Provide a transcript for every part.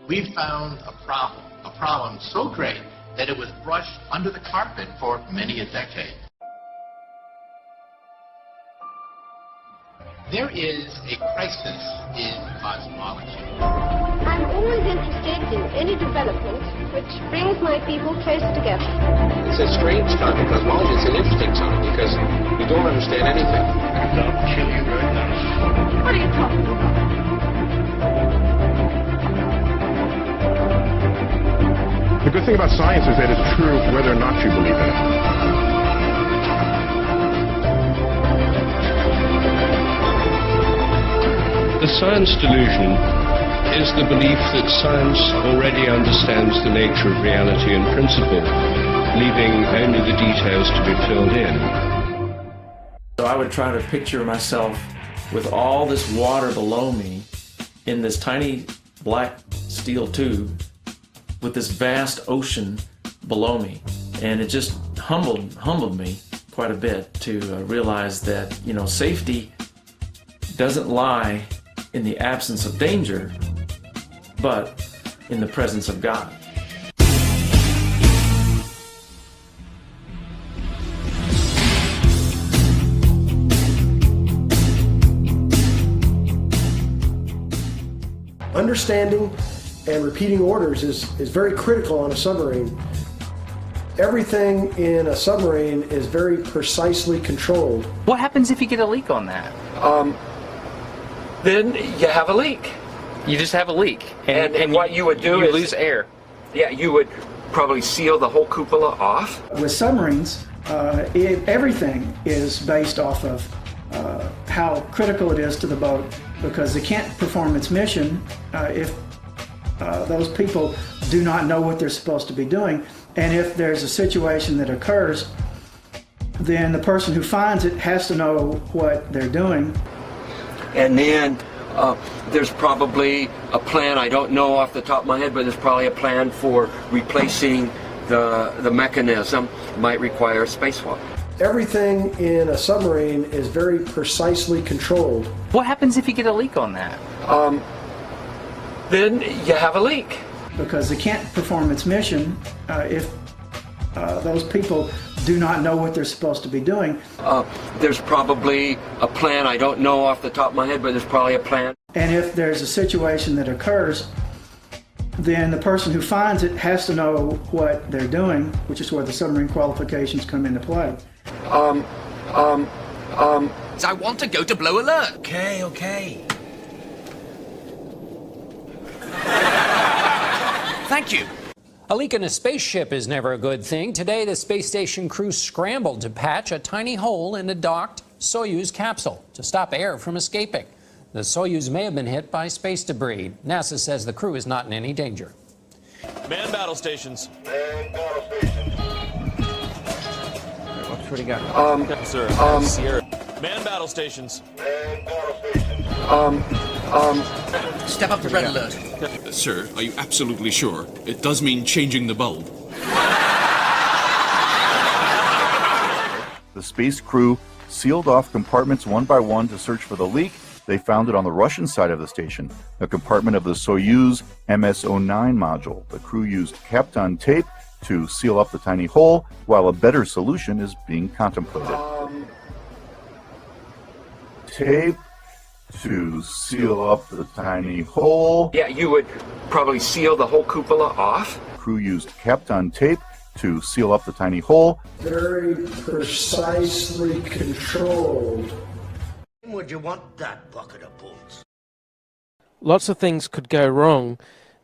we found a problem so great that it was brushed under the carpet for many a decade. There is a crisis in cosmology. I'm always interested in any development which brings my people closer together. It's a strange time in cosmology. It's an interesting time because we don't understand anything. I'll kill you right now. What are you talking about? The good thing about science is that it's true whether or not you believe in it. The science delusion is the belief that science already understands the nature of reality in principle, leaving only the details to be filled in. So I would try to picture myself with all this water below me in this tiny black steel tube with this vast ocean below me. And it just humbled me quite a bit to realize that, you know, safety doesn't lie in the absence of danger, but in the presence of God. Understanding and repeating orders is very critical on a submarine. Everything in a submarine is very precisely controlled. What happens if you get a leak on that? Then you have a leak. You just have a leak. And what you would do is... You lose air. Yeah, you would probably seal the whole cupola off. With submarines, everything is based off of how critical it is to the boat, because it can't perform its mission if those people do not know what they're supposed to be doing. And if there's a situation that occurs, then the person who finds it has to know what they're doing. And then there's probably a plan, I don't know off the top of my head, but there's probably a plan for replacing the mechanism. Might require a spacewalk. Everything in a submarine is very precisely controlled. What happens if you get a leak on that? Then you have a leak. Because it can't perform its mission if those people do not know what they're supposed to be doing. There's probably a plan, I don't know off the top of my head, but there's probably a plan. And if there's a situation that occurs, then the person who finds it has to know what they're doing, which is where the submarine qualifications come into play. I want to go to Blow Alert. Okay. Thank you. A leak in a spaceship is never a good thing. Today, the space station crew scrambled to patch a tiny hole in a docked Soyuz capsule to stop air from escaping. The Soyuz may have been hit by space debris. NASA says the crew is not in any danger. Man battle stations. What do you got? Sir, Sierra. Man battle stations. Step up to red alert. Sir, are you absolutely sure? It does mean changing the bulb. The space crew sealed off compartments one by one to search for the leak. They found it on the Russian side of the station, a compartment of the Soyuz MS-09 module. The crew used Kapton tape to seal up the tiny hole, while a better solution is being contemplated. Tape to seal up the tiny hole. Yeah, you would probably seal the whole cupola off. Crew used Kapton tape to seal up the tiny hole. Very precisely controlled. Would you want that bucket of bulls? Lots of things could go wrong.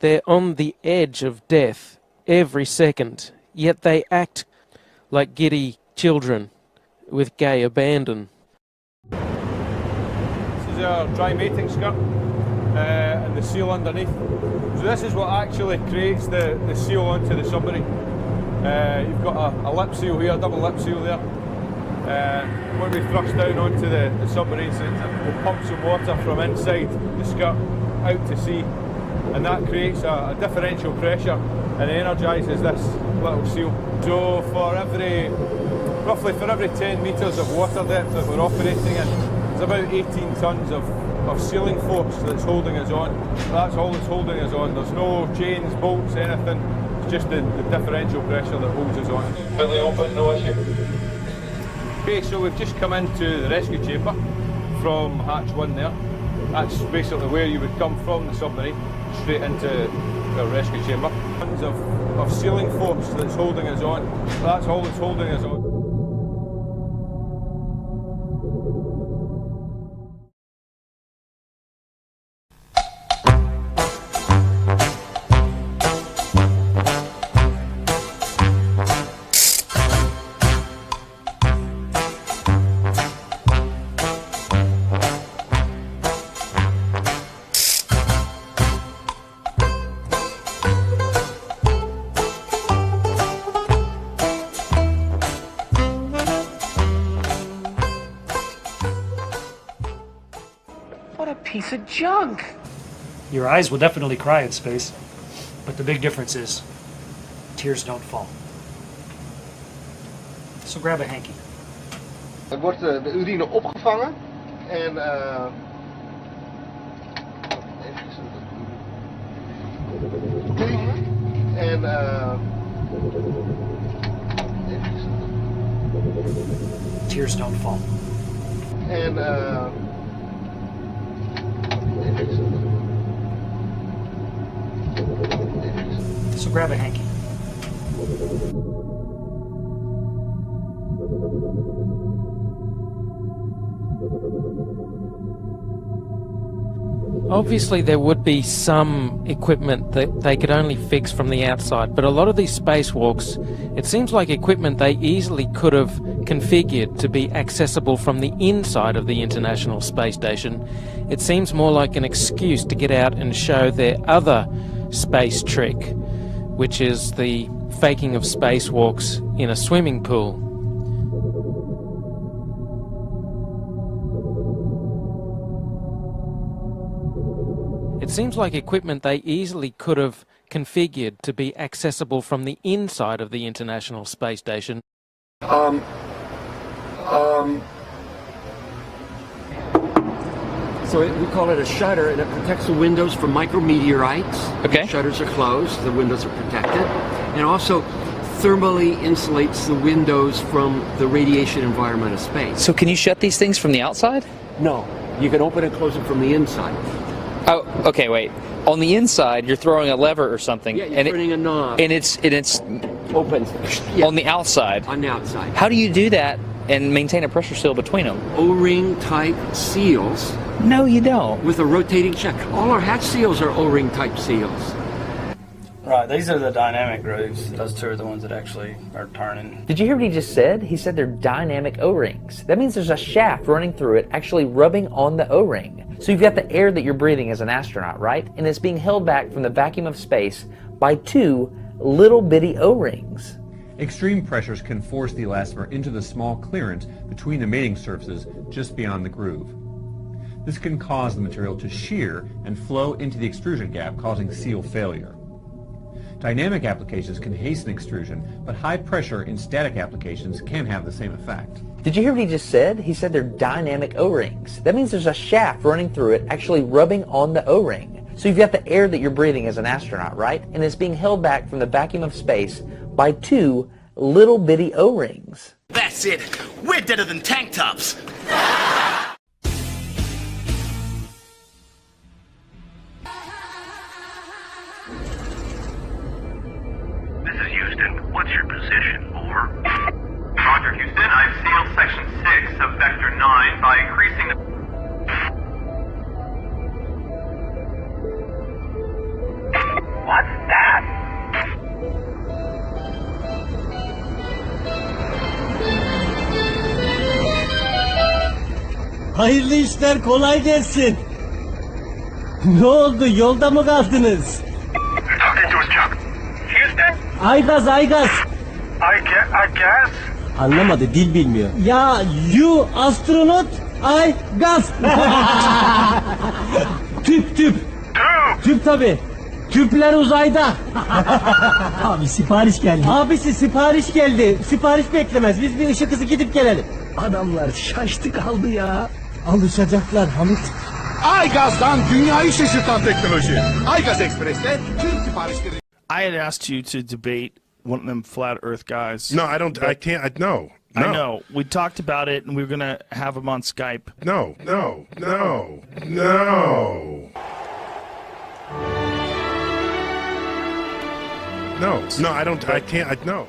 They're on the edge of death every second, yet they act like giddy children with gay abandon. This is our dry mating skirt and the seal underneath. So this is what actually creates the seal onto the submarine. You've got a lip seal here, a double lip seal there. When we thrust down onto the submarines, we'll pump some water from inside the skirt out to sea, and that creates a differential pressure and energises this little seal. So roughly for every 10 metres of water depth that we're operating in, there's about 18 tonnes of of ceiling force that's holding us on. That's all that's holding us on. There's no chains, bolts, anything. It's just the differential pressure that holds us on. Completely open, no issue. Okay, so we've just come into the rescue chamber from hatch 1 there. That's basically where you would come from the submarine, straight into the rescue chamber. Tons of ceiling force that's holding us on. That's all that's holding us on. Piece of junk. Your eyes will definitely cry in space, but the big difference is tears don't fall. So grab a hanky. Er wordt de urine opgevangen en tears don't fall. So grab a hanky. Obviously there would be some equipment that they could only fix from the outside, but a lot of these spacewalks, it seems like equipment they easily could have configured to be accessible from the inside of the International Space Station. It seems more like an excuse to get out and show their other space trick, which is the faking of spacewalks in a swimming pool. It seems like equipment they easily could have configured to be accessible from the inside of the International Space Station. So we call it a shutter, and it protects the windows from micrometeorites. Okay. The shutters are closed, the windows are protected. And also thermally insulates the windows from the radiation environment of space. So can you shut these things from the outside? No, you can open and close them from the inside. Oh, okay, wait. On the inside, you're throwing a lever or something. Yeah, you're turning a knob. And it's open. Yeah. On the outside. On the outside. How do you do that and maintain a pressure seal between them? O-ring type seals. No, you don't. With a rotating check. All our hatch seals are O-ring type seals. Right, these are the dynamic grooves. Those two are the ones that actually are turning. Did you hear what he just said? He said they're dynamic O-rings. That means there's a shaft running through it, actually rubbing on the O-ring. So you've got the air that you're breathing as an astronaut, right? And it's being held back from the vacuum of space by two little bitty O-rings. Extreme pressures can force the elastomer into the small clearance between the mating surfaces just beyond the groove. This can cause the material to shear and flow into the extrusion gap, causing seal failure. Dynamic applications can hasten extrusion, but high pressure in static applications can have the same effect. Did you hear what he just said? He said they're dynamic O-rings. That means there's a shaft running through it, actually rubbing on the O-ring. So you've got the air that you're breathing as an astronaut, right? And it's being held back from the vacuum of space by two little bitty O-rings. That's it. We're deader than tank tops. This is Houston. What's your position? Over. Roger, Houston. I've sealed section 6 of vector 9 by increasing the... What's that? Hayırlı işler, kolay gelsin. Ne oldu, yolda mı kaldınız? Talking to us, Chuck. Houston? Aygaz, Aygaz. I guess? Anlamadı, dil bilmiyor. Ya, you astronot, I gaz. Tüp. Tüp tabi. Tüpler uzayda. Abi sipariş geldi. Abisi sipariş geldi. Sipariş beklemez. Biz bir ışık hızı gidip gelelim. Adamlar şaştı kaldı ya. Alışacaklar Hamit. Aygaz'dan dünyayı şaşırtan teknoloji. Aygaz Express'te tüm siparişleri... I had asked you to debate one of them flat Earth guys. No, I don't. I can't. No. I know. We talked about it, and we were gonna have him on Skype. No. No. I don't. I can't. No.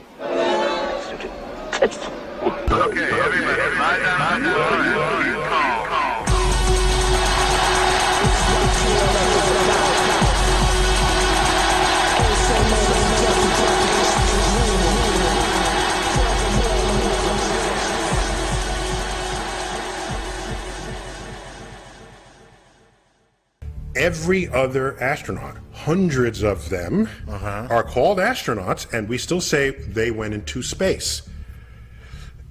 Okay, everybody, lie down. Calm. Every other astronaut, hundreds of them, are called astronauts, and we still say they went into space.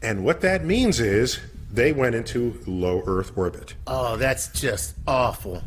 And what that means is they went into low Earth orbit. Oh, that's just awful.